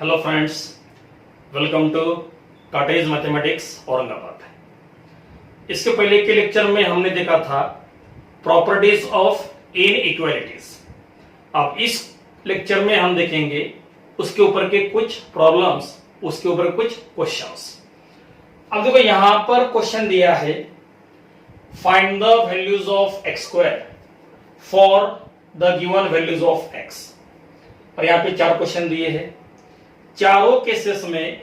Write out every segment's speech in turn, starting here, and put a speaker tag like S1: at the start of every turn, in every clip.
S1: Hello friends, welcome to cottage mathematics Aurangabad. इसके पहले के लेक्चर में हमने देखा था प्रॉपर्टीज ऑफ इनइक्वालिटीज। अब इस लेक्चर में हम देखेंगे उसके ऊपर के कुछ प्रॉब्लम्स, उसके ऊपर कुछ क्वेश्चंस। अब देखो यहां पर क्वेश्चन दिया है, find the values of x square for the given values of x. और यहां पे चार क्वेश्चन दिए हैं। चारों केसेस में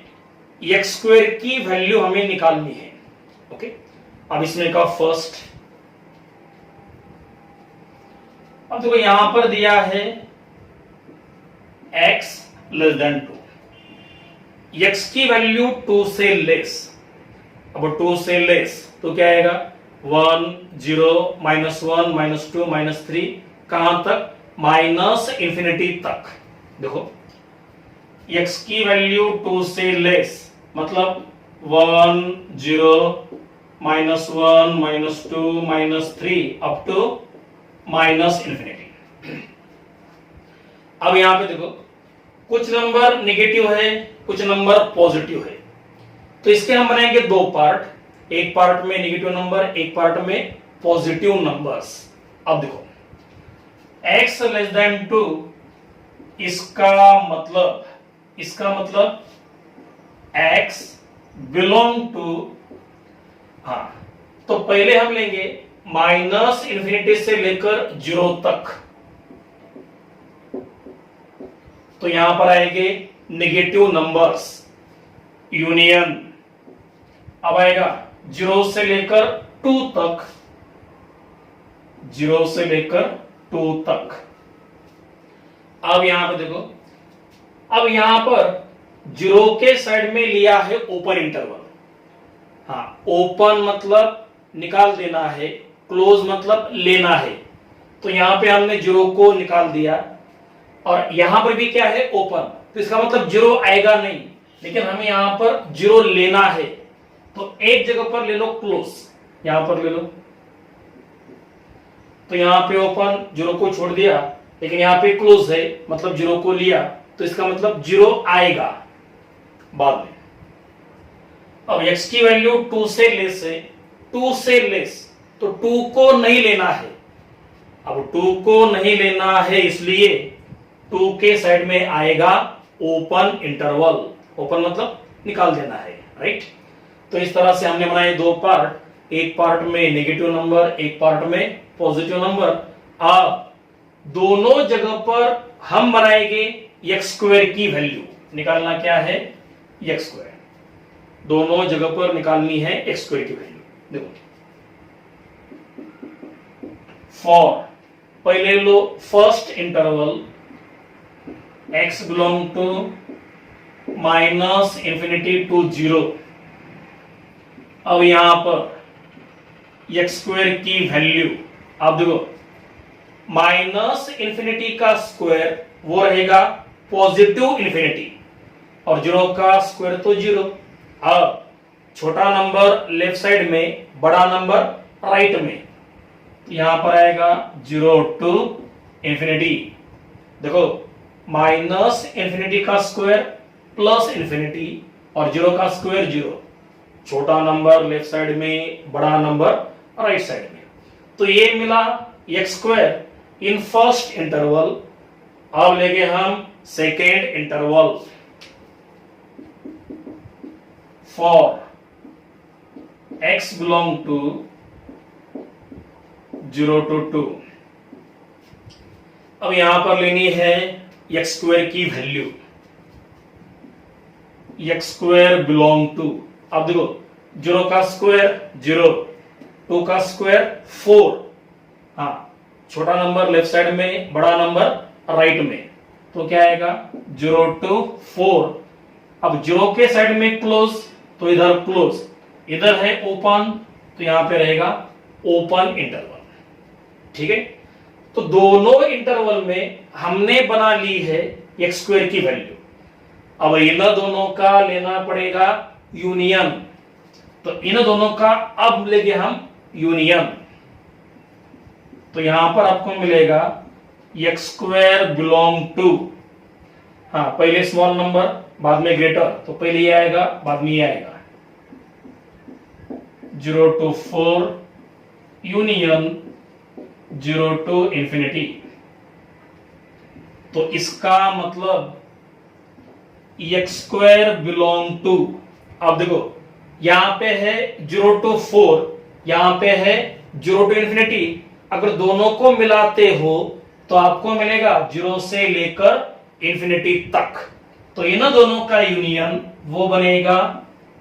S1: एक्स स्क्वायर की वैल्यू हमें निकालनी है। ओके, अब इसमें का फर्स्ट, अब देखो यहां पर दिया है x लेस देन 2, x की वैल्यू 2 से लेस। अब 2 से लेस तो क्या आएगा, 1 0 -1 -2 -3, कहां तक, माइनस इंफिनिटी तक। देखो x की वैल्यू 2 से लेस मतलब 1 0 -1 -2 -3 अप टू माइनस इंफिनिटी। अब यहां पे देखो कुछ नंबर नेगेटिव है, कुछ नंबर पॉजिटिव है, तो इसके हम बनाएंगे दो पार्ट, एक पार्ट में नेगेटिव नंबर, एक पार्ट में पॉजिटिव नंबर्स। अब देखो x लेस देन 2, इसका मतलब x बिलोंग टू, हाँ तो पहले हम लेंगे माइनस इंफिनिटी से लेकर 0 तक, तो यहां पर आएंगे नेगेटिव नंबर्स यूनियन। अब आएगा 0 से लेकर 2 तक, 0 से लेकर 2 तक। अब यहां पर देखो, अब यहां पर 0 के साइड में लिया है ओपन इंटरवल। हाँ, ओपन मतलब निकाल देना है, क्लोज मतलब लेना है, तो यहां पे हमने 0 को निकाल दिया। और यहां पर भी क्या है, ओपन, तो इसका मतलब 0 आएगा नहीं, लेकिन हमें यहां पर 0 लेना है, तो एक जगह पर ले लो क्लोज, यहां पर ले लो, तो यहां पे ओपन 0 को छोड़ दिया, लेकिन यहां पे क्लोज है मतलब 0 को लिया, तो इसका मतलब 0 आएगा बाद में। अब x की वैल्यू 2 से लेस है, 2 से लेस तो 2 को नहीं लेना है। अब 2 को नहीं लेना है, इसलिए 2 के साइड में आएगा ओपन इंटरवल। ओपन मतलब निकाल देना है, राइट। तो इस तरह से हमने बनाए दो पार्ट, एक पार्ट में नेगेटिव नंबर, एक पार्ट में पॉजिटिव नंबर। अब दोनों जगह पर हम बनाएंगे एक्स स्क्वायर की वैल्यू निकालना। क्या है, एक्स स्क्वायर, दोनों जगह पर निकालनी है एक्स स्क्वायर की वैल्यू। देखो फॉर, पहले लो first interval x belong to minus infinity to 0। अब यहां पर एक्स स्क्वायर की वैल्यू, अब देखो माइनस इंफिनिटी का स्क्वायर वो रहेगा पॉजिटिव इंफिनिटी, और 0 का स्क्वायर तो 0। अब छोटा नंबर लेफ्ट साइड में, बड़ा नंबर राइट में, यहां पर आएगा 0 टू इंफिनिटी। देखो माइनस इंफिनिटी का स्क्वायर प्लस इंफिनिटी, और 0 का स्क्वायर 0, छोटा नंबर लेफ्ट साइड में, बड़ा नंबर राइट साइड में, तो ये मिला X square in first interval. अब लेंगे हम second interval for x belong to 0 to 2। अब यहां पर लेनी है एक्स स्क्वायर की value, X square belong to, अब देखो 0 का स्क्वायर 0, 2 का स्क्वायर 4, हाँ छोटा नंबर लेफ्ट साइड में, बड़ा नंबर राइट में, तो क्या आएगा 0 to 4। अब 0 के साइड में क्लोज, तो इधर क्लोज, इधर है ओपन, तो यहां पे रहेगा ओपन इंटरवल। ठीक है, तो दोनों इंटरवल में हमने बना ली है एक्स स्क्वायर की वैल्यू। अब इन दोनों का लेना पड़ेगा यूनियन, तो इन दोनों का अब लेंगे हम यूनियन, तो यहां पर आपको मिलेगा एक्स स्क्वायर बिलोंग टू, हाँ पहले स्मॉल नंबर बाद में ग्रेटर, तो पहले ये आएगा बाद में ये आएगा। 0 to 4 यूनियन 0 to इंफिनिटी। तो इसका मतलब x² बिलोंग टू, अब देखो यहां पे है 0 to 4, यहां पे है 0 to इंफिनिटी। अगर दोनों को मिलाते हो तो आपको मिलेगा 0 से लेकर इंफिनिटी तक। तो इन दोनों का यूनियन वो बनेगा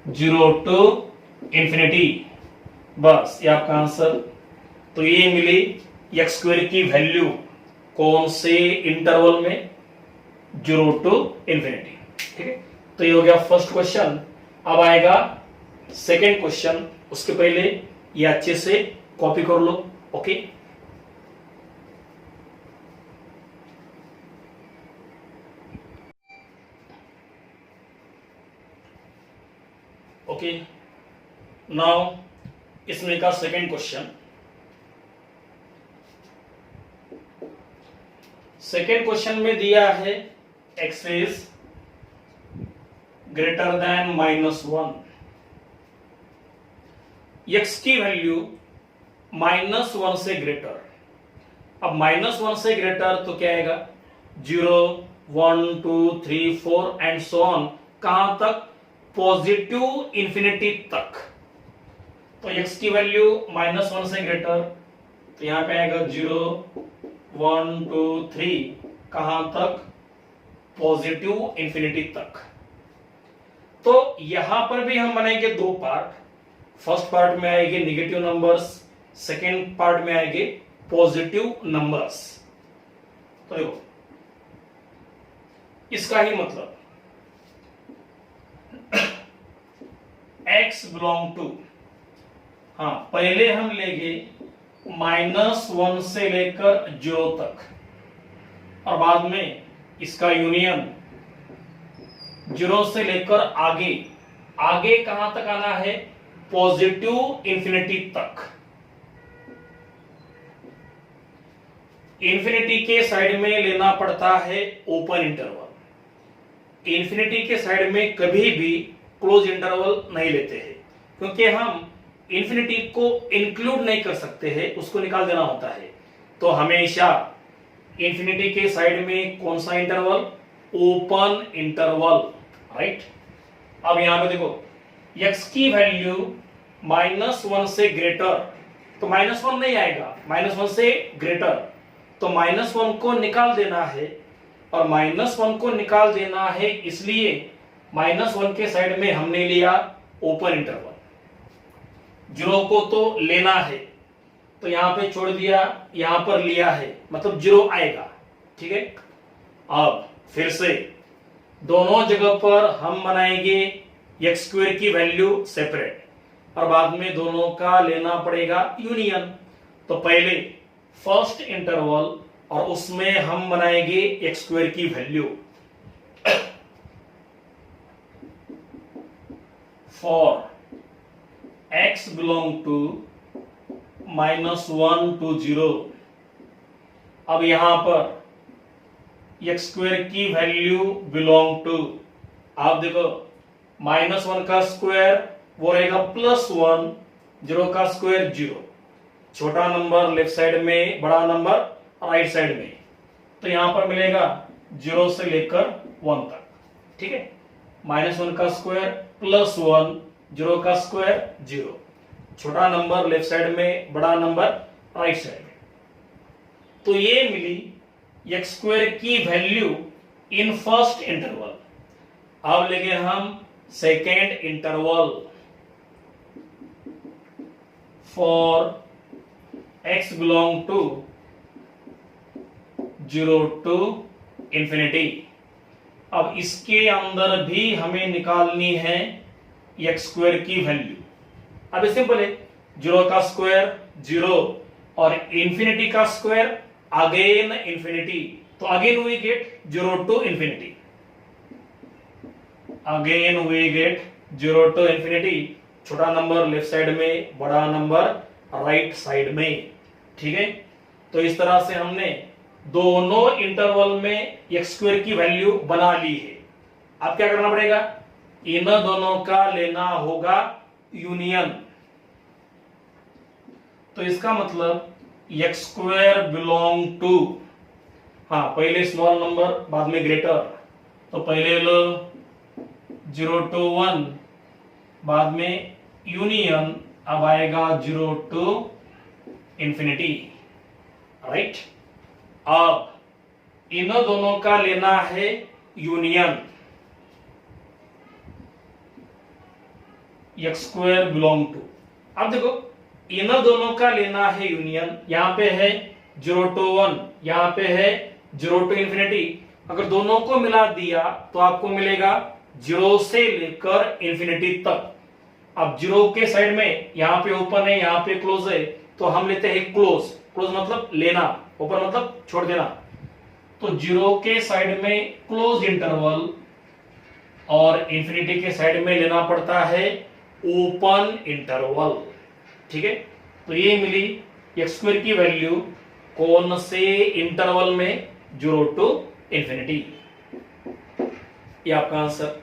S1: 0 to इंफिनिटी। बस ये आपका आंसर। तो ये मिली x² की वैल्यू कौन से इंटरवल में, 0 to इंफिनिटी। ठीक है, तो ये हो गया फर्स्ट क्वेश्चन। अब आएगा सेकेंड क्वेश्चन, उसके पहले ये अच्छे से कॉपी कर लो। ओके, ओके, नाउ इसमें का सेकेंड क्वेश्चन। सेकेंड क्वेश्चन में दिया है x is greater then -1, x की वैल्यू -1 से ग्रेटर। अब -1 से ग्रेटर तो क्या आएगा, 0 1 2 3 4 एंड सो ऑन, कहां तक, पॉजिटिव इंफिनिटी तक। तो x की वैल्यू -1 से ग्रेटर, तो यहां पे आएगा 0 1 2 3, कहां तक, पॉजिटिव इंफिनिटी तक। तो यहां पर भी हम बनाएंगे दो पार्ट। फर्स्ट पार्ट में आएंगे नेगेटिव नंबर्स, सेकेंड पार्ट में आएंगे पॉजिटिव नंबर्स। तो देखो इसका ही मतलब x बिलोंग टू, हाँ पहले हम लेंगे -1 से लेकर 0 तक, और बाद में इसका यूनियन 0 से लेकर आगे, आगे कहां तक आना है, पॉजिटिव इंफिनिटी तक। इंफिनिटी के साइड में लेना पड़ता है ओपन इंटरवल, इंफिनिटी के साइड में कभी भी क्लोज इंटरवल नहीं लेते हैं, क्योंकि हम इंफिनिटी को इंक्लूड नहीं कर सकते हैं, उसको निकाल देना होता है। तो हमेशा इंफिनिटी के साइड में कौन सा इंटरवल, ओपन इंटरवल, राइट। अब यहां पे देखो x की वैल्यू -1 से ग्रेटर, तो -1 नहीं आएगा, -1 से ग्रेटर, तो -1 को निकाल देना है, और -1 को निकाल देना है इसलिए -1 के साइड में हमने लिया ओपन इंटरवल। 0 को तो लेना है, तो यहां पे छोड़ दिया, यहां पर लिया है, मतलब 0 आएगा। ठीक है, अब फिर से दोनों जगह पर हम बनाएंगे x² की वैल्यू सेपरेट, और बाद में दोनों का लेना पड़ेगा यूनियन। तो पहले फर्स्ट इंटरवल, और उसमें हम बनाएंगे x² की value. For x belong to -1 to 0, अब यहां पर x² की वैल्यू बिलोंग टू, आप देखो -1 का स्क्वायर वो रहेगा +1, 0 का स्क्वायर 0, छोटा नंबर लेफ्ट साइड में, बड़ा नंबर राइट साइड में, तो यहां पर मिलेगा 0 से लेकर 1 तक। ठीक है, -1 का स्क्वायर +1, 0 का स्क्वायर 0, छोटा नंबर लेफ्ट साइड में, बड़ा नंबर राइट साइड में। तो ये मिली x² की वैल्यू इन फर्स्ट इंटरवल। अब लेंगे हम second interval. For x belong to 0 to infinity, अब इसके अंदर भी हमें निकालनी है x² की वैल्यू। अब सिंपल है, 0 का स्क्वायर 0, और इंफिनिटी का स्क्वायर अगेन इंफिनिटी, तो again we get 0 to infinity, again we get 0 to infinity, छोटा नंबर लेफ्ट साइड में, बड़ा नंबर राइट साइड में। ठीक है, तो इस तरह से हमने दोनों इंटरवल में x² की वैल्यू बना ली है। अब क्या करना पड़ेगा, इन दोनों का लेना होगा यूनियन। तो इसका मतलब एक्स स्क्वायर बिलोंग टू, हाँ पहले स्मॉल नंबर बाद में ग्रेटर, तो पहले लो 0 to 1, बाद में यूनियन, अब आएगा 0 to इंफिनिटी, राइट। अब इन दोनों का लेना है union, x square belong to. अब देखो इन दोनों का लेना है यूनियन, यहां पे है 0 to 1, यहां पे है 0 to इंफिनिटी। अगर दोनों को मिला दिया तो आपको मिलेगा 0 से लेकर इंफिनिटी तक। अब 0 के साइड में यहां पे ओपन है, यहां पे क्लोज है, तो हम लेते हैं क्लोज। क्लोज मतलब लेना, ओपन मतलब छोड़ देना। तो 0 के साइड में क्लोज इंटरवल और इंफिनिटी के साइड में लेना पड़ता है ओपन इंटरवल, ठीक है। तो ये मिली एक्स स्क्वायर की वैल्यू कौन से इंटरवल में, 0 to इंफिनिटी, ये आपका आंसर।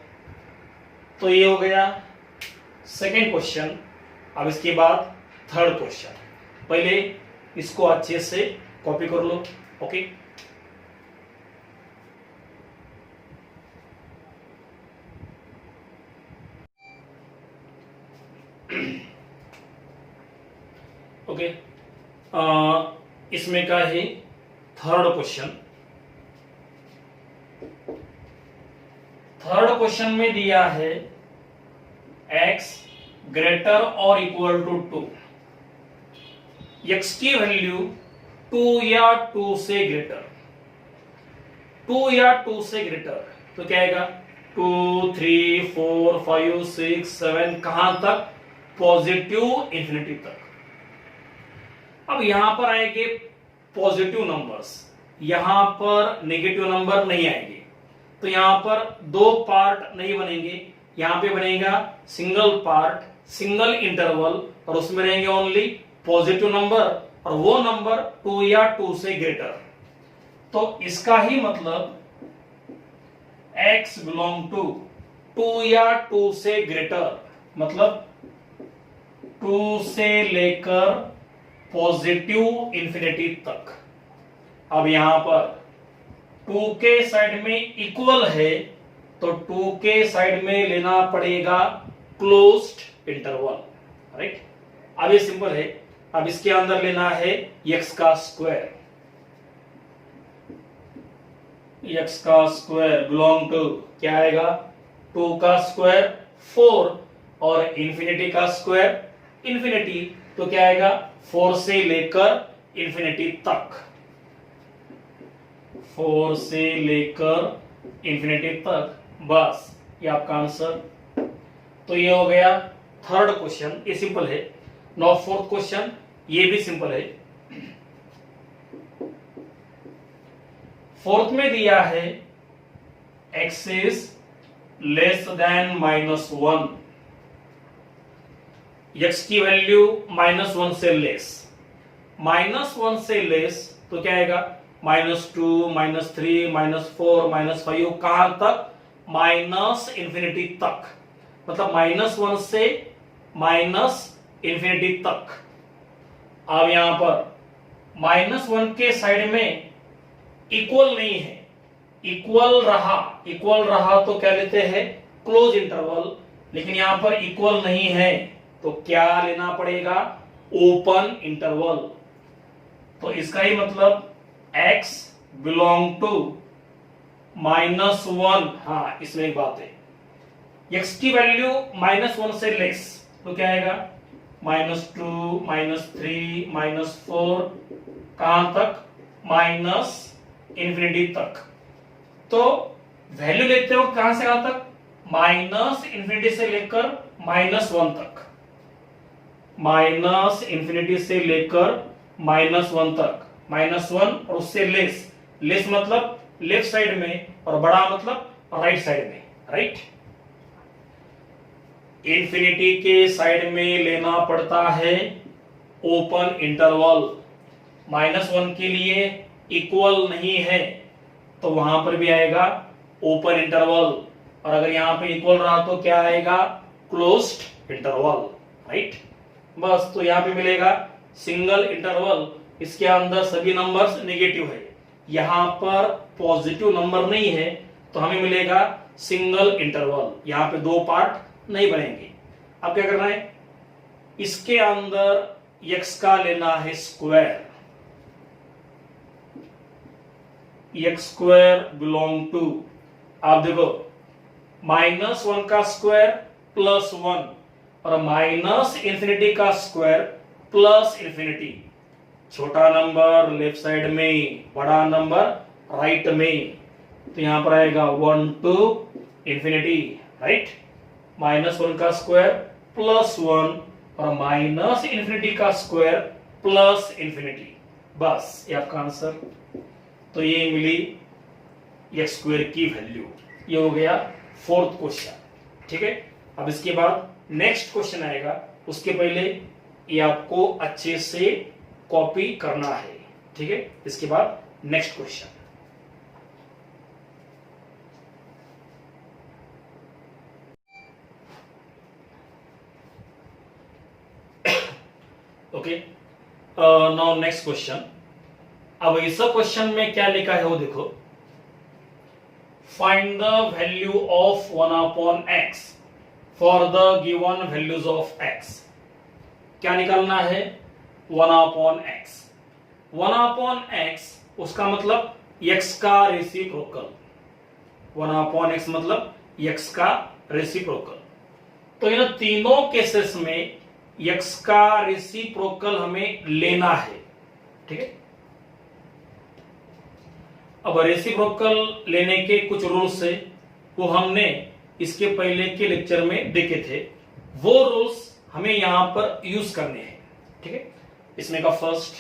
S1: तो ये हो गया सेकेंड क्वेश्चन। अब इसके बाद थर्ड क्वेश्चन, पहले इसको अच्छे से कॉपी कर लो, ओके। ओके, इसमें का है थर्ड क्वेश्चन। थर्ड क्वेश्चन में दिया है x ग्रेटर और इक्वल टू 2, x की वैल्यू 2 या 2 से ग्रेटर, 2 या 2 से ग्रेटर, तो क्या आएगा 2, 3, 4, 5, 6, 7, कहां तक, पॉजिटिव इंफिनिटी तक। अब यहां पर आएंगे पॉजिटिव नंबर्स, यहां पर नेगेटिव नंबर नहीं आएंगे, तो यहां पर दो पार्ट नहीं बनेंगे, यहां पे बनेगा सिंगल पार्ट, सिंगल इंटरवल, और उसमें रहेंगे ओनली पॉजिटिव नंबर, और वो नंबर 2 या 2 से ग्रेटर। तो इसका ही मतलब x बिलोंग टू 2 या 2 से ग्रेटर, मतलब 2 से लेकर पॉजिटिव इंफिनिटी तक। अब यहां पर 2 के साइड में इक्वल है, तो 2 के साइड में लेना पड़ेगा क्लोज्ड इंटरवल, राइट। अब ये सिंपल है, अब इसके अंदर लेना है x का स्क्वायर, x का स्क्वायर बिलोंग टू क्या आएगा, 2 का स्क्वायर 4, और इंफिनिटी का स्क्वायर इंफिनिटी, तो क्या आएगा 4 से लेकर इंफिनिटी तक, 4 से लेकर इंफिनिटी तक, बस ये आपका आंसर। तो ये हो गया थर्ड क्वेश्चन, ये सिंपल है। नाउ फोर्थ क्वेश्चन, ये भी सिंपल है। फोर्थ में दिया है x is less than -1, x की वैल्यू -1 से लेस, -1 से लेस, तो क्या आएगा -2, -3, -4, -5, कहां तक, माइनस इंफिनिटी तक, मतलब -1 से इंफिनिटी तक। अब यहां पर -1 के साइड में इक्वल नहीं है, इक्वल रहा तो क्या लेते हैं, क्लोज इंटरवल, लेकिन यहां पर इक्वल नहीं है, तो क्या लेना पड़ेगा, ओपन इंटरवल। तो इसका ही मतलब x बिलोंग टू -1, हाँ इसमें एक बात है, x की वैल्यू -1 से लेस, तो क्या आएगा -2, -3, -4, कहां तक, माइनस इंफिनिटी तक। तो वैल्यू लेते हो कहां से कहां तक, माइनस इंफिनिटी से लेकर -1 तक, माइनस इंफिनिटी से लेकर -1 तक, -1 और उससे लेस, लेस मतलब लेफ्ट साइड में, और बड़ा मतलब राइट साइड में, राइट। इंफिनिटी के साइड में लेना पड़ता है ओपन इंटरवल, -1 के लिए इक्वल नहीं है, तो वहां पर भी आएगा ओपन इंटरवल, और अगर यहाँ पे इक्वल रहा तो क्या आएगा, क्लोज्ड इंटरवल, राइट। बस तो यहाँ पे मिलेगा सिंगल इंटरवल, इसके अंदर सभी नंबर्स नेगेटिव है, यहाँ पर पॉजिटिव नंबर नहीं है, तो हमें मिलेगा सिंगल इंटरवल, यहाँ पे दो पार्ट नहीं बनेंगे। अब क्या करना है, इसके अंदर x का लेना है square, x square belong to, आप देखो -1 का स्क्वायर +1 और -∞ का स्क्वायर +∞। छोटा नंबर लेफ्ट साइड में, बड़ा नंबर राइट में, तो यहां पर आएगा 1 to ∞, राइट। -1 का स्क्वायर +1 और -∞ का स्क्वायर +∞, बस ये आपका आंसर। तो ये मिली x स्क्वायर की वैल्यू। ये हो गया फोर्थ क्वेश्चन, ठीक है। अब इसके बाद नेक्स्ट क्वेश्चन आएगा, उसके पहले ये आपको अच्छे से कॉपी करना है, ठीक है। इसके बाद next question, okay. Now next question. अब इस क्वेश्चन में क्या लिखा है वो देखो, find the value of 1/x for the given values of x। क्या निकालना है, 1/x। 1/x उसका मतलब x का रेसिप्रोकल, 1/x मतलब x का रेसिप्रोकल। तो इन तीनों केसेस में x का रेसिप्रोकल हमें लेना है, ठीक है। अब रेसिप्रोकल लेने के कुछ रूल्स है, वो हमने इसके पहले के लेक्चर में देखे थे, वो रूल्स हमें यहां पर यूज करने हैं, ठीक है। इसमें का फर्स्ट,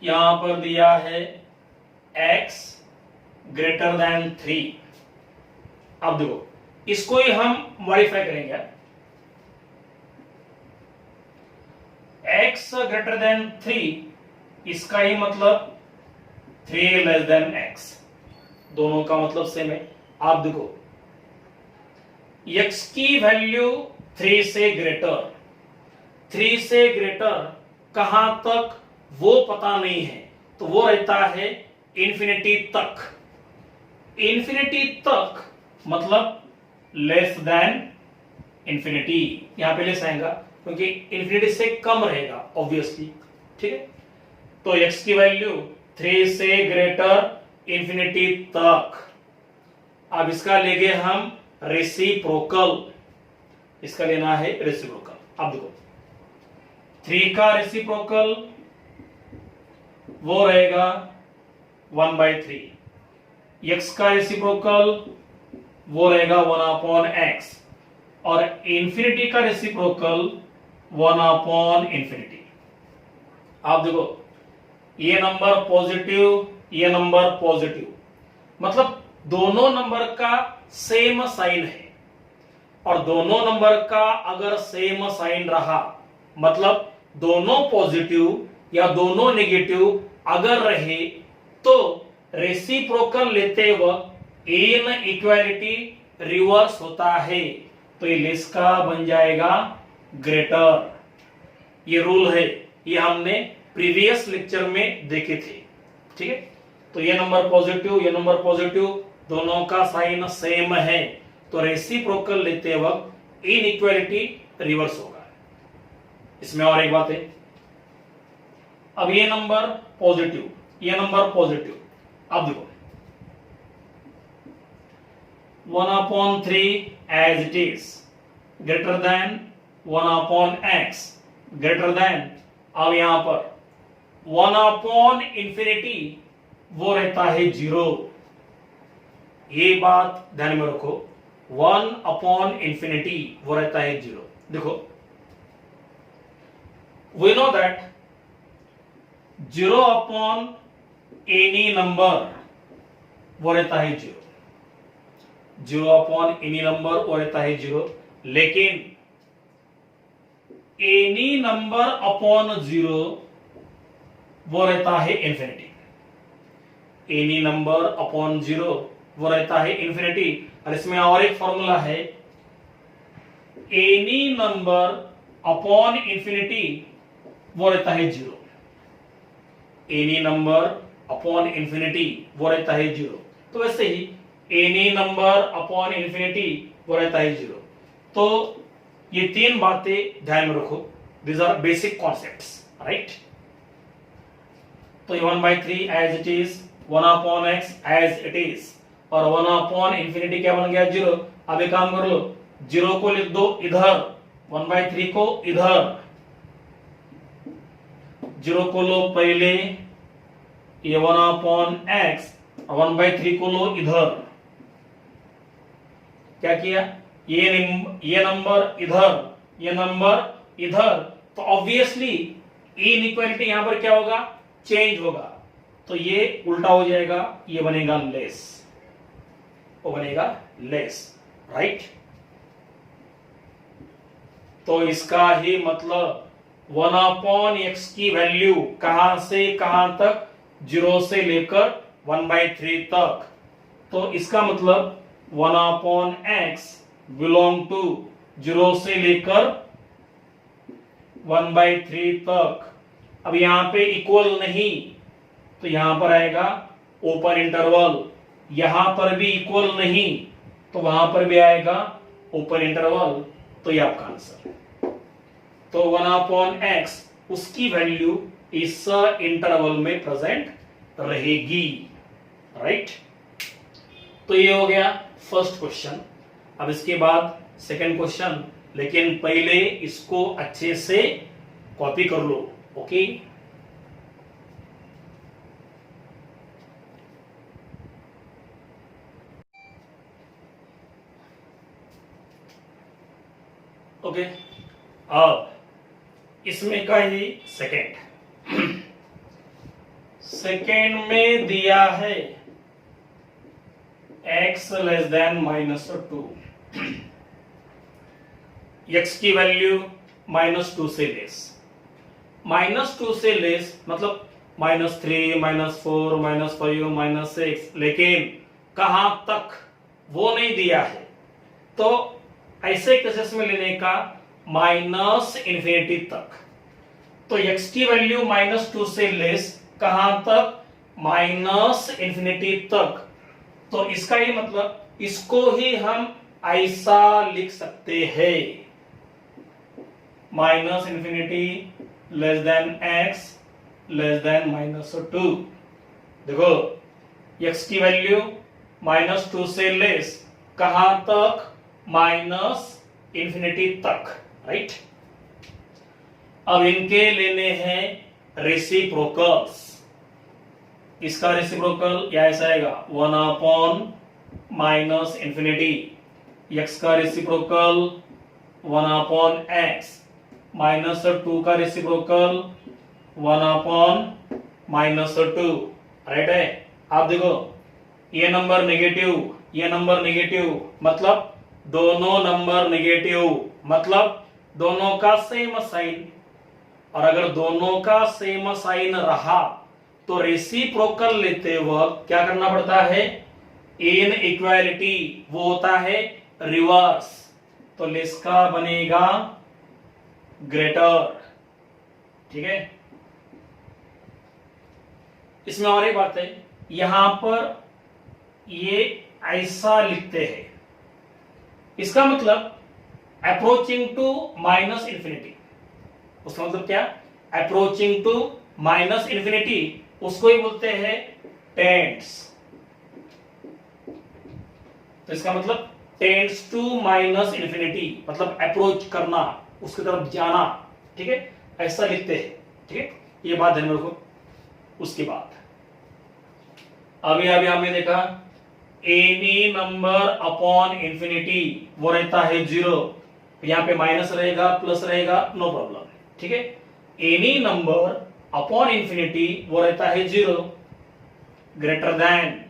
S1: यहां पर दिया है x ग्रेटर देन 3। अब देखो इसको ही हम मॉडिफाई करेंगे, x ग्रेटर देन 3, इसका ही मतलब 3 लेस देन x, दोनों का मतलब सेम है। आप देखो x की वैल्यू 3 से ग्रेटर, 3 से ग्रेटर कहां तक वो पता नहीं है, तो वो रहता है इंफिनिटी तक। इंफिनिटी तक मतलब लेस देन इंफिनिटी, यहां पे लेस आएगा क्योंकि इंफिनिटी से कम रहेगा ऑब्वियसली, ठीक है। तो x की वैल्यू 3 से ग्रेटर इंफिनिटी तक। अब इसका लेंगे हम रेसिप्रोकल, इसका लेना है रेसिप्रोकल। अब देखो 3 का रेसिप्रोकल वो रहेगा 1/3, x का रेसिप्रोकल वो रहेगा 1/x और इंफिनिटी का रेसिप्रोकल 1/∞। आप देखो ये नंबर पॉजिटिव, ये नंबर पॉजिटिव, मतलब दोनों नंबर का सेम साइन है, और दोनों नंबर का अगर सेम साइन रहा मतलब दोनों पॉजिटिव या दोनों नेगेटिव अगर रहे, तो रेसिप्रोकल लेते वक्त इन इक्वालिटी रिवर्स होता है, तो ये लेस का बन जाएगा ग्रेटर। ये रूल है, ये हमने प्रीवियस लेक्चर में देखे थे, ठीक है। तो ये नंबर पॉजिटिव, ये नंबर पॉजिटिव, दोनों का साइन सेम है, तो रेसिप्रोकल लेते वक्त इनइक्वालिटी रिवर्स होगा। इसमें और एक बात है, अब ये नंबर पॉजिटिव, ये नंबर पॉजिटिव, अब देखो 1/3 as it is greater than 1/x greater than, अब यहां पर 1/∞ वो रहता है 0। ये बात ध्यान में रखो, 1/∞ वो रहता है 0। देखो we know that 0 any number वो रहता है 0, 0 एनी नंबर वो रहता है 0, लेकिन एनी नंबर अपॉन 0 वो रहता है infinity. Any number upon zero वो रहता है इंफिनिटी। और इसमें और एक फॉर्मूला है, एनी नंबर अपॉन इंफिनिटी वो रहता है zero. Any number upon infinity वो रहता है जीरो। तो वैसे ही एनी नंबर अपॉन इंफिनिटी वो रहता है जीरो। तो ये तीन बातें ध्यान में रखो, these are basic concepts, right. तो ये 1/3 as it is, 1/x as it is, और 1/, इंफिनिटी क्या बन गया, जीरो। अब एक काम कर लो, जीरो को लिख दो इधर, 1/3 को इधर, जीरो को लो पहले, ये 1/x, 1/3 को लो इधर। क्या किया, ये नंबर इधर, ये नंबर इधर, तो ऑब्वियसली इनइक्वालिटी यहां पर क्या होगा, चेंज होगा। तो ये उल्टा हो जाएगा, ये बनेगा लेस, वो बनेगा लेस, राइट। तो इसका ही मतलब 1/x की वैल्यू कहां से कहां तक, जीरो से लेकर 1/3 तक। तो इसका मतलब 1/x बिलोंग टू जीरो से लेकर 1/3 तक। अब यहां पे इक्वल नहीं, तो यहां पर आएगा ओपन इंटरवल। यहां पर भी इक्वल नहीं, तो वहां पर भी आएगा ओपन इंटरवल। तो ये आपका आंसर। तो 1/x उसकी वैल्यू इस इंटरवल में प्रेजेंट रहेगी, राइट। तो ये हो गया फर्स्ट क्वेश्चन। अब इसके बाद सेकंड क्वेश्चन, लेकिन पहले इसको अच्छे से कॉपी कर लो, ओके। ओके, अब इसमें का ही सेकेंड में दिया है x लेस देन -2, x की वैल्यू -2 से लेस। -2 से लेस मतलब -3, -4, -5, -6, लेकिन कहां तक वो नहीं दिया है। तो ऐसे केसेस में लेने का -इंफिनिटी तक। तो x की वैल्यू -2 से लेस कहां तक, -इंफिनिटी तक। तो इसका ही मतलब इसको ही हम ऐसा लिख सकते हैं, -infinity less than x less than -2। देखो x की वैल्यू -2 से लेस कहां तक, -इंफिनिटी तक, राइट। अब इनके लेने हैं रेसिप्रोकल्स। इसका रेसिप्रोकल या ऐसा आएगा 1/-इंफिनिटी, x का रेसिप्रोकल 1/x, -2 का रेसिप्रोकल 1/-2, राइट है। आप देखो ये नंबर नेगेटिव, ये नंबर नेगेटिव, मतलब दोनों नंबर नेगेटिव, मतलब दोनों का सेम साइन। और अगर दोनों का सेम साइन रहा तो रेसिप्रोकल लेते वक्त क्या करना पड़ता है, इन इक्वालिटी वो होता है रिवर्स। तो लेस का बनेगा ग्रेटर, ठीक है। इसमें और एक बात है, यहां पर ये ऐसा लिखते हैं, इसका मतलब अप्रोचिंग टू -इंफिनिटी। उसका मतलब क्या, अप्रोचिंग टू -इंफिनिटी, उसको ही बोलते हैं टेंड्स। तो इसका मतलब टेंड्स टू -इंफिनिटी, मतलब अप्रोच करना, उसकी तरफ जाना, ठीक है, ऐसा लिखते हैं, ठीक है। ये बात ध्यान में रखो। उसके बाद अभी हमने देखा एनी नंबर अपॉन इंफिनिटी वो रहता है जीरो। यहां पे माइनस रहेगा, प्लस रहेगा, नो प्रॉब्लम, ठीक है। एनी नंबर अपॉन इंफिनिटी वो रहता है जीरो, ग्रेटर देन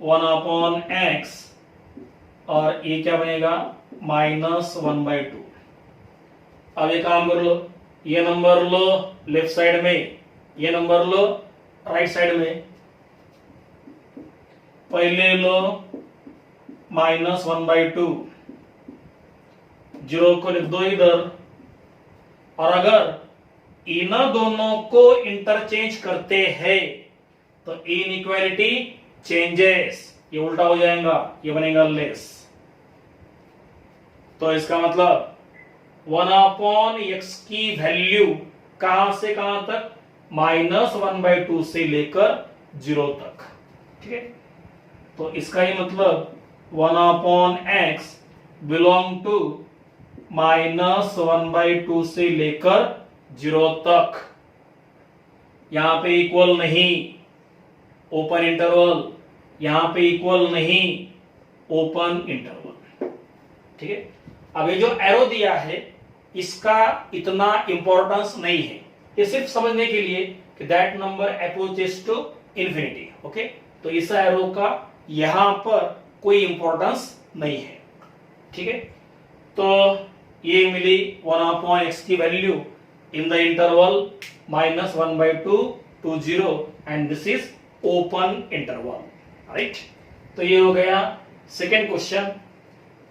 S1: 1/x, और ये क्या बनेगा, -1/2। अब ये काम कर लो, ये नंबर लो लेफ्ट साइड में, ये नंबर लो राइट साइड में, पहले लो -1/2, 0 को लिख दो इधर, और अगर इन दोनों को इंटरचेंज करते हैं तो इनइक्वालिटी चेंजेस, ये उल्टा हो जाएगा, ये बनेगा लेस। तो इसका मतलब 1/x की वैल्यू कहां से कहां तक, -1/2 से लेकर 0 तक, ठीक है। तो इसका ही मतलब 1/x बिलोंग टू -1/2 से लेकर 0 तक। यहां पे इक्वल नहीं, ओपन इंटरवल, यहां पे इक्वल नहीं, ओपन इंटरवल, ठीक है। अब ये जो एरो दिया है इसका इतना इंपॉर्टेंस नहीं है, ये सिर्फ समझने के लिए कि that number approaches to infinity, okay. तो इस एरो का यहां पर कोई इंपॉर्टेंस नहीं है, ठीक है। तो ये मिली 1/x की value in the interval -1/2 to 0 and this is open interval, right? तो ये हो गया सेकेंड क्वेश्चन।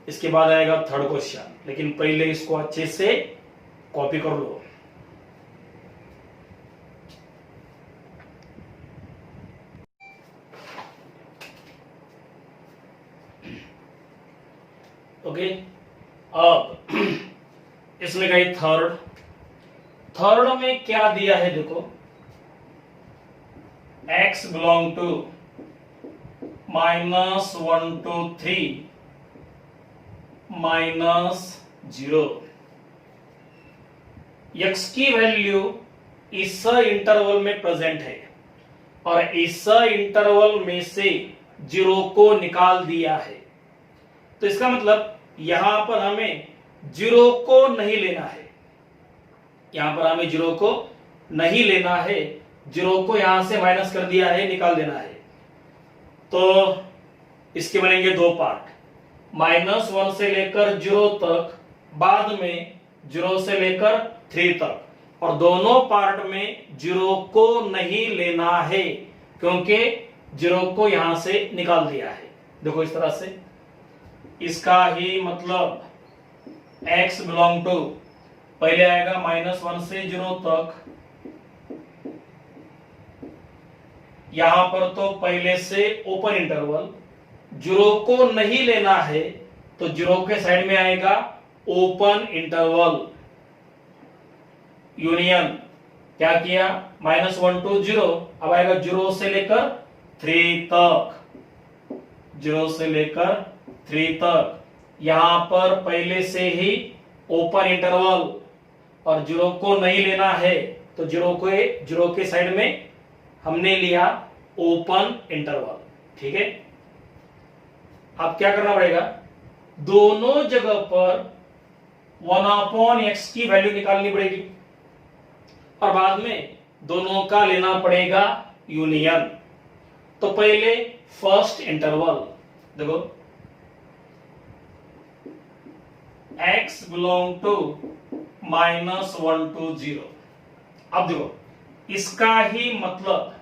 S1: इसके बाद आएगा थर्ड क्वेश्चन, लेकिन पहले इसको अच्छे से कॉपी कर लो। ओके, अब इसमें गई थर्ड में क्या दिया है देखो, x belong to -1 to 3 -0, x की वैल्यू इस इंटरवल में प्रेजेंट है और इस इंटरवल में से 0 को निकाल दिया है। तो इसका मतलब यहां पर हमें 0 को नहीं लेना है, यहां पर हमें 0 को नहीं लेना है, 0 को यहां से माइनस कर दिया है, निकाल देना है। तो इसके बनेंगे दो पार्ट, -1 से लेकर 0 तक, बाद में 0 से लेकर 3 तक, और दोनों पार्ट में 0 को नहीं लेना है क्योंकि 0 को यहां से निकाल दिया है। देखो इस तरह से, इसका ही मतलब x बिलोंग टू, पहले आएगा -1 से 0 तक, यहां पर तो पहले से ओपन इंटरवल, 0 को नहीं लेना है तो 0 के साइड में आएगा ओपन इंटरवल, यूनियन, क्या किया, -1 to 0, अब आएगा 0 से लेकर 3 तक, 0 से लेकर 3 तक, यहां पर पहले से ही ओपन इंटरवल और 0 को नहीं लेना है तो 0 के साइड में हमने लिया ओपन इंटरवल, ठीक है। अब क्या करना पड़ेगा, दोनों जगह पर 1/x की वैल्यू निकालनी पड़ेगी और बाद में दोनों का लेना पड़ेगा यूनियन। तो पहले फर्स्ट इंटरवल देखो, x बिलोंग टू -1 to 0। अब देखो इसका ही मतलब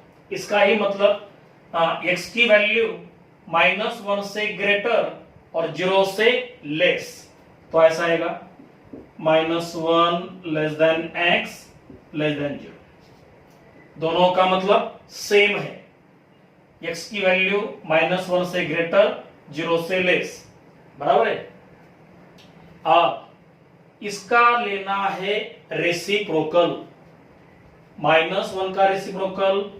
S1: x की वैल्यू -1 से ग्रेटर और 0 से लेस, तो ऐसा आएगा -1 less than x less than 0, दोनों का मतलब सेम है, x की वैल्यू -1 से ग्रेटर, 0 से लेस, बराबर है। अब इसका लेना है रेसिप्रोकल, -1 का रेसिप्रोकल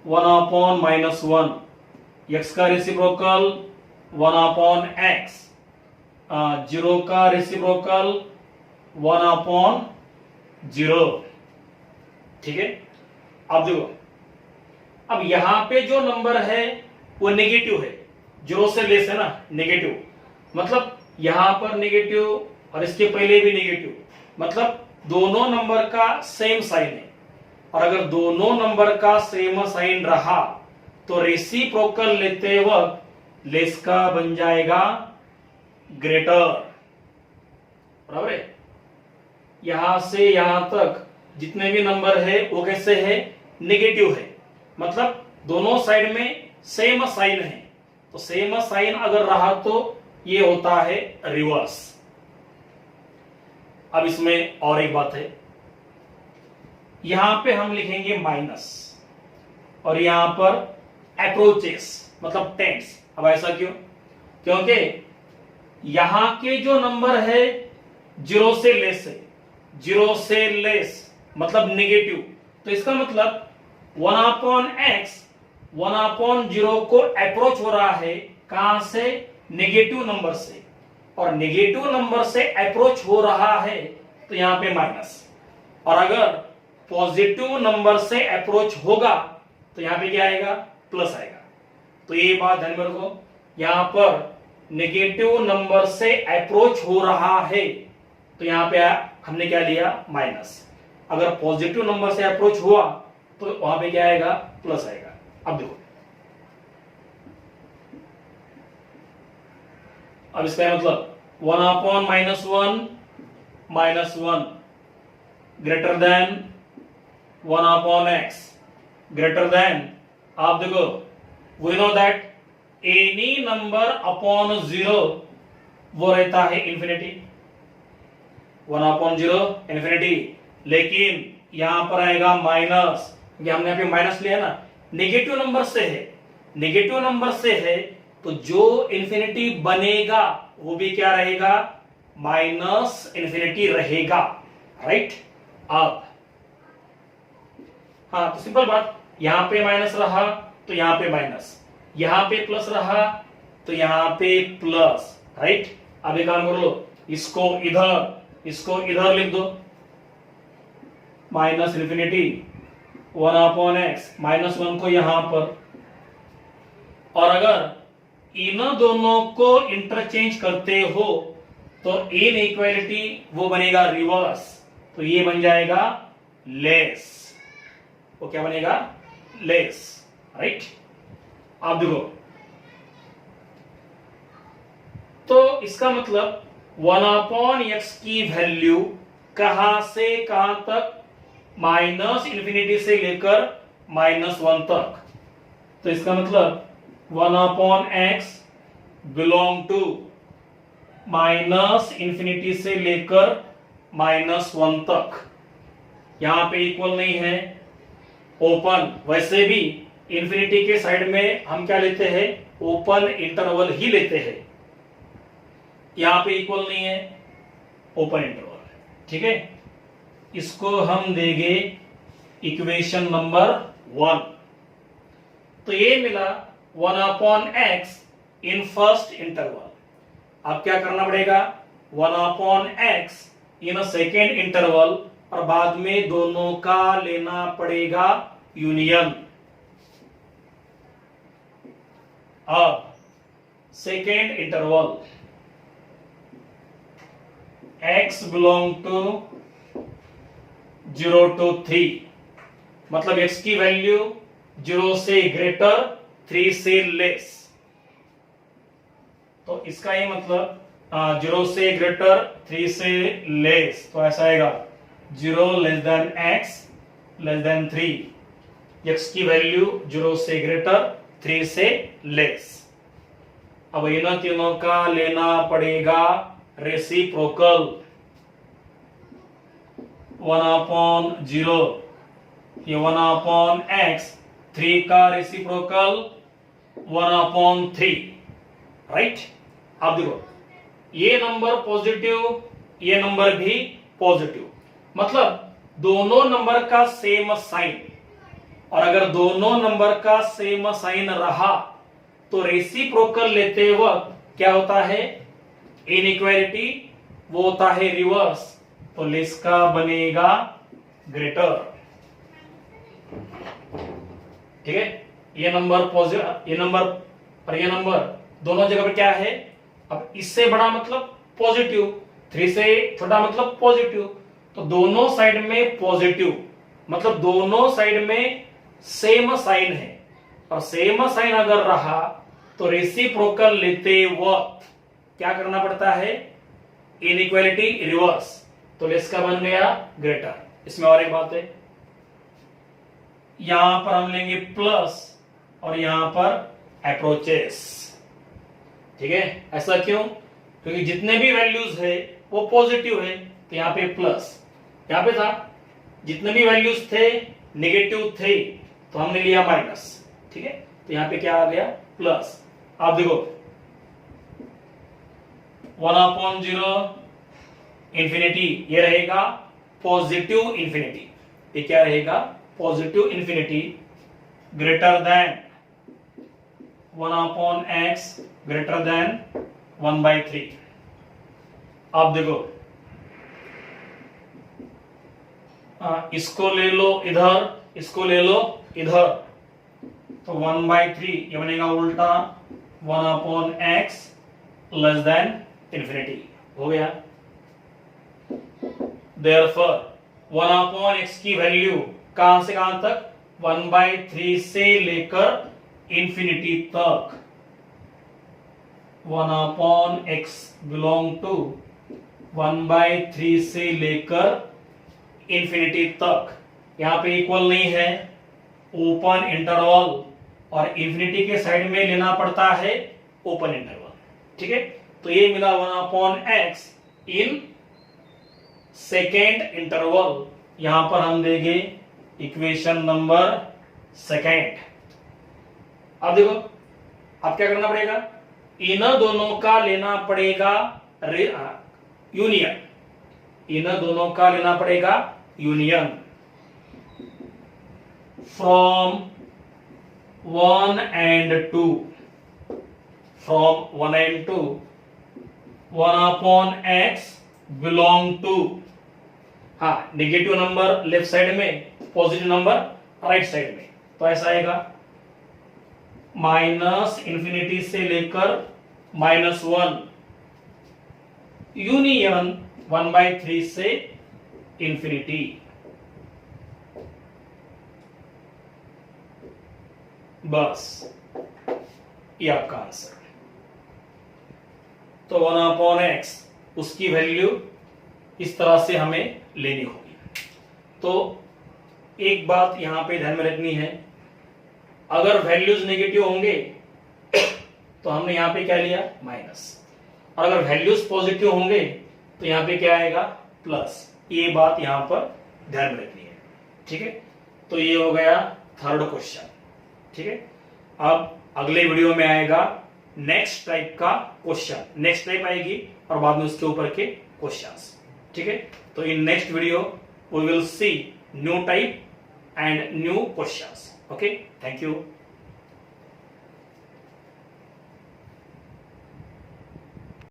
S1: 1/-1, x का रेसिप्रोकल 1/x, 0 का रेसिप्रोकल 1/0, ठीक है। अब देखो, अब यहां पे जो नंबर है वो नेगेटिव है, 0 से लेस है ना, नेगेटिव, मतलब यहां पर नेगेटिव और इसके पहले भी नेगेटिव, मतलब दोनों नंबर का सेम साइन है, और अगर दोनों नंबर का सेम साइन रहा तो रेसिप्रोकल लेते वक्त लेस का बन जाएगा ग्रेटर, बराबर है। यहां से यहां तक जितने भी नंबर है वो कैसे है, नेगेटिव है, मतलब दोनों साइड में सेम साइन है, तो सेम साइन अगर रहा तो ये होता है रिवर्स। अब इसमें और एक बात है, यहां पे हम लिखेंगे माइनस और यहां पर अप्रोचेस मतलब टेंस। अब ऐसा क्यों? क्योंकि यहां के जो नंबर है जीरो से लेस है, जीरो से लेस मतलब नेगेटिव, तो इसका मतलब 1/x 1/0 को अप्रोच हो रहा है, कहां से? नेगेटिव नंबर से, और नेगेटिव नंबर से अप्रोच हो रहा है तो यहां पे माइनस, और अगर पॉजिटिव नंबर से अप्रोच होगा तो यहां पे क्या आएगा? प्लस आएगा। तो ये बात ध्यान में रखो, यहां पर नेगेटिव नंबर से अप्रोच हो रहा है तो यहां पे हमने क्या लिया? माइनस। अगर पॉजिटिव नंबर से अप्रोच हुआ तो वहां पे क्या आएगा? प्लस आएगा। अब देखो, अब इसका मतलब 1/-1 -1 greater than 1/x greater than, आप देखो we know that any number upon 0 वो रहता है इंफिनिटी, 1/0 इंफिनिटी, लेकिन यहां पर आएगा माइनस, ये हमने यहाँ पे माइनस लिया ना, नेगेटिव नंबर से है, नेगेटिव नंबर से है तो जो इंफिनिटी बनेगा वो भी क्या रहेगा? माइनस इंफिनिटी रहेगा, राइट? अब हाँ, तो सिंपल बात, यहां पे माइनस रहा तो यहां पे माइनस, यहां पे प्लस रहा तो यहां पे प्लस, राइट? अब एक काम करो, इसको इधर लिख दो, माइनस इंफिनिटी 1/x -1 को यहां पर, और अगर इन दोनों को इंटरचेंज करते हो तो इनइक्वालिटी वो बनेगा रिवर्स, तो ये बन जाएगा लेस। वो क्या बनेगा? Less, right? आप देखो, तो इसका मतलब 1/x की वैल्यू कहां से कहां तक? माइनस इंफिनिटी से लेकर -1 तक। तो इसका मतलब 1/x belong to minus infinity से लेकर -1 तक। यहां पे इक्वल नहीं है, ओपन। वैसे भी इंफिनिटी के साइड में हम क्या लेते हैं? ओपन इंटरवल ही लेते हैं। यहां पे इक्वल नहीं है, ओपन इंटरवल, ठीक है? इसको हम देंगे इक्वेशन नंबर 1। तो ये मिला 1/x इन फर्स्ट इंटरवल। अब क्या करना पड़ेगा? 1/x इन सेकेंड इंटरवल, और बाद में दोनों का लेना पड़ेगा यूनियन। अब second interval x belong to 0 to 3, मतलब x की वैल्यू 0 से ग्रेटर 3 से लेस, तो इसका ये मतलब 0 से ग्रेटर 3 से लेस, तो ऐसा आएगा 0 less than x less than 3, x की वैल्यू 0 से ग्रेटर 3 से लेस। अब इन तीनों का लेना पड़ेगा रेसिप्रोकल, 1/0, ये 1/x, 3 का रेसिप्रोकल 1/3, राइट? आप देखो, ये नंबर पॉजिटिव, ये नंबर भी पॉजिटिव, मतलब दोनों नंबर का सेम साइन, और अगर दोनों नंबर का सेम साइन रहा तो रेसिप्रोकल लेते वक्त क्या होता है? इनइक्वालिटी वो होता है रिवर्स, तो लेस का बनेगा ग्रेटर, ठीक है? ये नंबर पॉजिटिव, ये नंबर और ये नंबर दोनों जगह पर क्या है? अब इससे बड़ा मतलब पॉजिटिव, 3 से छोटा मतलब पॉजिटिव, तो दोनों साइड में पॉजिटिव, मतलब दोनों साइड में सेम साइन है, और सेम साइन अगर रहा तो रेसिप्रोकल लेते वक्त क्या करना पड़ता है? इनइक्वालिटी रिवर्स, तो लेस का बन गया ग्रेटर। इसमें और एक बात है, यहां पर हम लेंगे प्लस और यहां पर अप्रोचेस। ठीक है, ऐसा क्यों? क्योंकि जितने भी वैल्यूज है वो पॉजिटिव है, तो यहां पे प्लस, यहां पे था जितने भी वैल्यूज थे नेगेटिव थे तो हमने लिया माइनस। ठीक है, तो यहां पे क्या आ गया? प्लस। आप देखो 1/0 इंफिनिटी, ये रहेगा पॉजिटिव इंफिनिटी। ये क्या रहेगा? Positive infinity greater than 1/x greater then 1/3। आप देखो इसको ले लो इधर, इसको ले लो इधर, तो 1/3 ये बनेगा उल्टा 1/x लेस देन इंफिनिटी। हो गया। Therefore 1/x की वैल्यू कहां से कहां तक? 1/3 से लेकर इंफिनिटी तक। 1/x बिलोंग टू 1/3 से लेकर इंफिनिटी तक। यहां पे इक्वल नहीं है, ओपन इंटरवल, और इंफिनिटी के साइड में लेना पड़ता है ओपन इंटरवल। ठीक है, तो ये मिला 1/x इन सेकेंड इंटरवल। यहां पर हम देंगे इक्वेशन नंबर सेकेंड। अब देखो, अब क्या करना पड़ेगा? इन दोनों का लेना पड़ेगा यूनियन। इन दोनों का लेना पड़ेगा union. From 1 and 2, from 1 and 2, 1/x belong to, हाँ, नेगेटिव नंबर लेफ्ट साइड में, पॉजिटिव नंबर राइट साइड में, तो ऐसा आएगा माइनस इंफिनिटी से लेकर -1 यूनियन 1/3 से इंफिनिटी। बस ये आपका आंसर। तो 1/x उसकी वैल्यू इस तरह से हमें लेनी होगी। तो एक बात यहां पे ध्यान में रखनी है, अगर वैल्यूज नेगेटिव होंगे तो हमने यहां पे क्या लिया? माइनस, और अगर वैल्यूज पॉजिटिव होंगे तो यहां पे क्या आएगा? प्लस। ये बात यहां पर ध्यान में रखनी है। ठीक है, तो ये हो गया थर्ड क्वेश्चन। ठीक है, अब अगले वीडियो में आएगा नेक्स्ट टाइप का क्वेश्चन, नेक्स्ट टाइप आएगी और बाद में उसके ऊपर के क्वेश्चंस। ठीक है, तो in next video we will see new type and new questions. Okay, thank you.